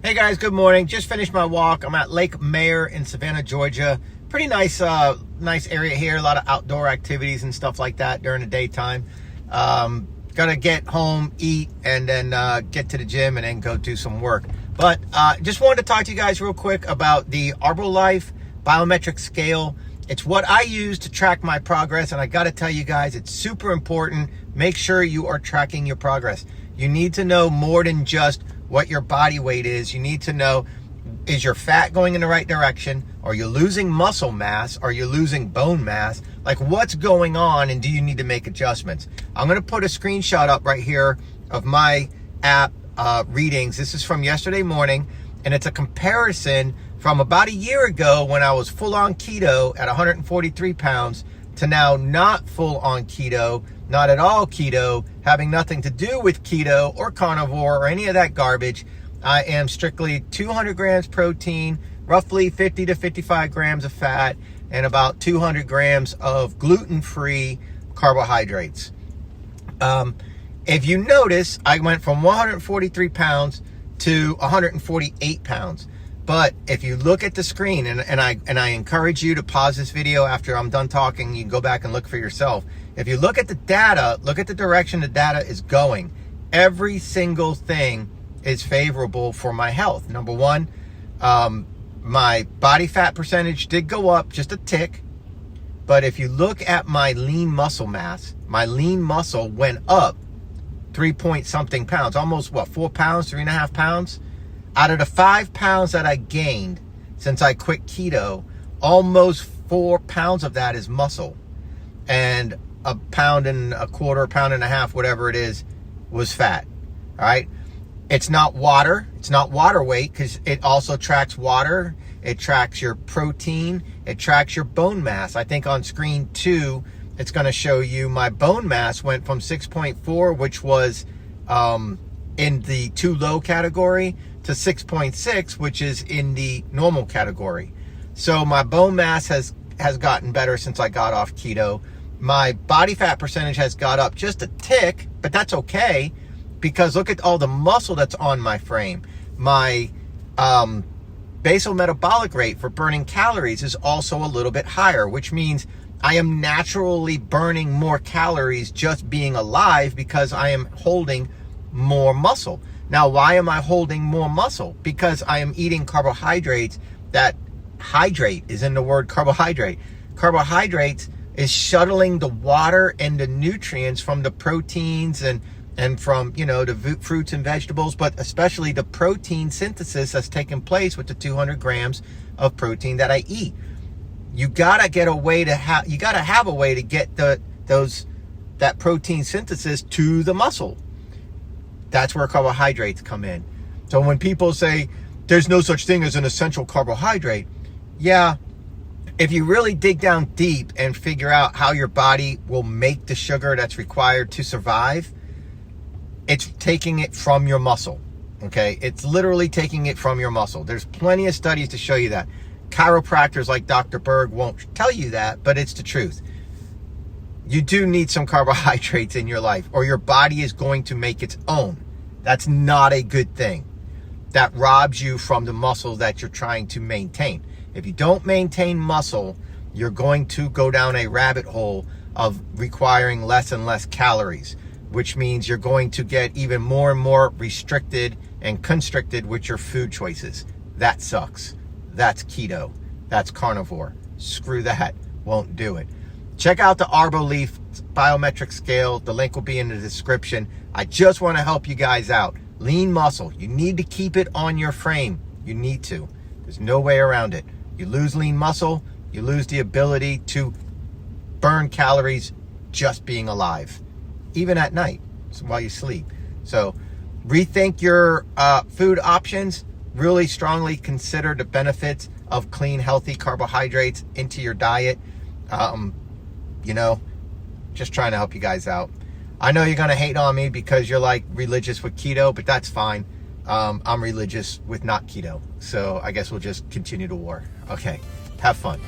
Hey guys, good morning. Just finished my walk. I'm at Lake Mayer in Savannah, Georgia. Pretty nice area here. A lot of outdoor activities and stuff like that during the daytime. Gonna get home, eat, and then get to the gym and then go do some work. But just wanted to talk to you guys real quick about the Arboleaf Biometric Scale. It's what I use to track my progress, and I gotta tell you guys, it's super important. Make sure you are tracking your progress. You need to know more than just what your body weight is. You need to know, is your fat going in the right direction? Are you losing muscle mass? Are you losing bone mass? Like, what's going on, and do you need to make adjustments? I'm gonna put a screenshot up right here of my app readings. This is from yesterday morning, and it's a comparison from about a year ago when I was full on keto at 143 pounds to now not full on keto, not at all keto, having nothing to do with keto or carnivore or any of that garbage. I am strictly 200 grams protein, roughly 50 to 55 grams of fat, and about 200 grams of gluten-free carbohydrates. If you notice, I went from 143 pounds to 148 pounds. But if you look at the screen, and I encourage you to pause this video after I'm done talking, you can go back and look for yourself. If you look at the data, look at the direction the data is going. Every single thing is favorable for my health. Number one, my body fat percentage did go up just a tick. But if you look at my lean muscle mass, my lean muscle went up 3 point something pounds, almost 4 pounds, 3.5 pounds. Out of the 5 pounds that I gained since I quit keto, almost 4 pounds of that is muscle. And a pound and a quarter, pound and a half, whatever it is, was fat. All right. It's not water. It's not water weight, because it also tracks water. It tracks your protein. It tracks your bone mass. I think on screen 2, it's going to show you my bone mass went from 6.4, which was in the too low category, to 6.6, which is in the normal category. So my bone mass has gotten better since I got off keto. My body fat percentage has got up just a tick, but that's okay, because look at all the muscle that's on my frame. My basal metabolic rate for burning calories is also a little bit higher, which means I am naturally burning more calories just being alive, because I am holding more muscle. Now, why am I holding more muscle? Because I am eating carbohydrates. That hydrate is in the word carbohydrate. Carbohydrates is shuttling the water and the nutrients from the proteins and from, the fruits and vegetables, but especially the protein synthesis that's taking place with the 200 grams of protein that I eat. You gotta have a way to get that protein synthesis to the muscle. That's where carbohydrates come in. So when people say there's no such thing as an essential carbohydrate, yeah, if you really dig down deep and figure out how your body will make the sugar that's required to survive, it's taking it from your muscle, okay? It's literally taking it from your muscle. There's plenty of studies to show you that. Chiropractors like Dr. Berg won't tell you that, but it's the truth. You do need some carbohydrates in your life, or your body is going to make its own. That's not a good thing. That robs you from the muscle that you're trying to maintain. If you don't maintain muscle, you're going to go down a rabbit hole of requiring less and less calories, which means you're going to get even more and more restricted and constricted with your food choices. That sucks. That's keto. That's carnivore. Screw that. Won't do it. Check out the Arboleaf Biometric Scale. The link will be in the description. I just want to help you guys out. Lean muscle. You need to keep it on your frame. You need to. There's no way around it. You lose lean muscle, you lose the ability to burn calories just being alive, even at night while you sleep. So rethink your food options. Really strongly consider the benefits of clean, healthy carbohydrates into your diet. Just trying to help you guys out. I know you're going to hate on me because you're like religious with keto, but that's fine. I'm religious with not keto. So I guess we'll just continue the war. Okay. Have fun.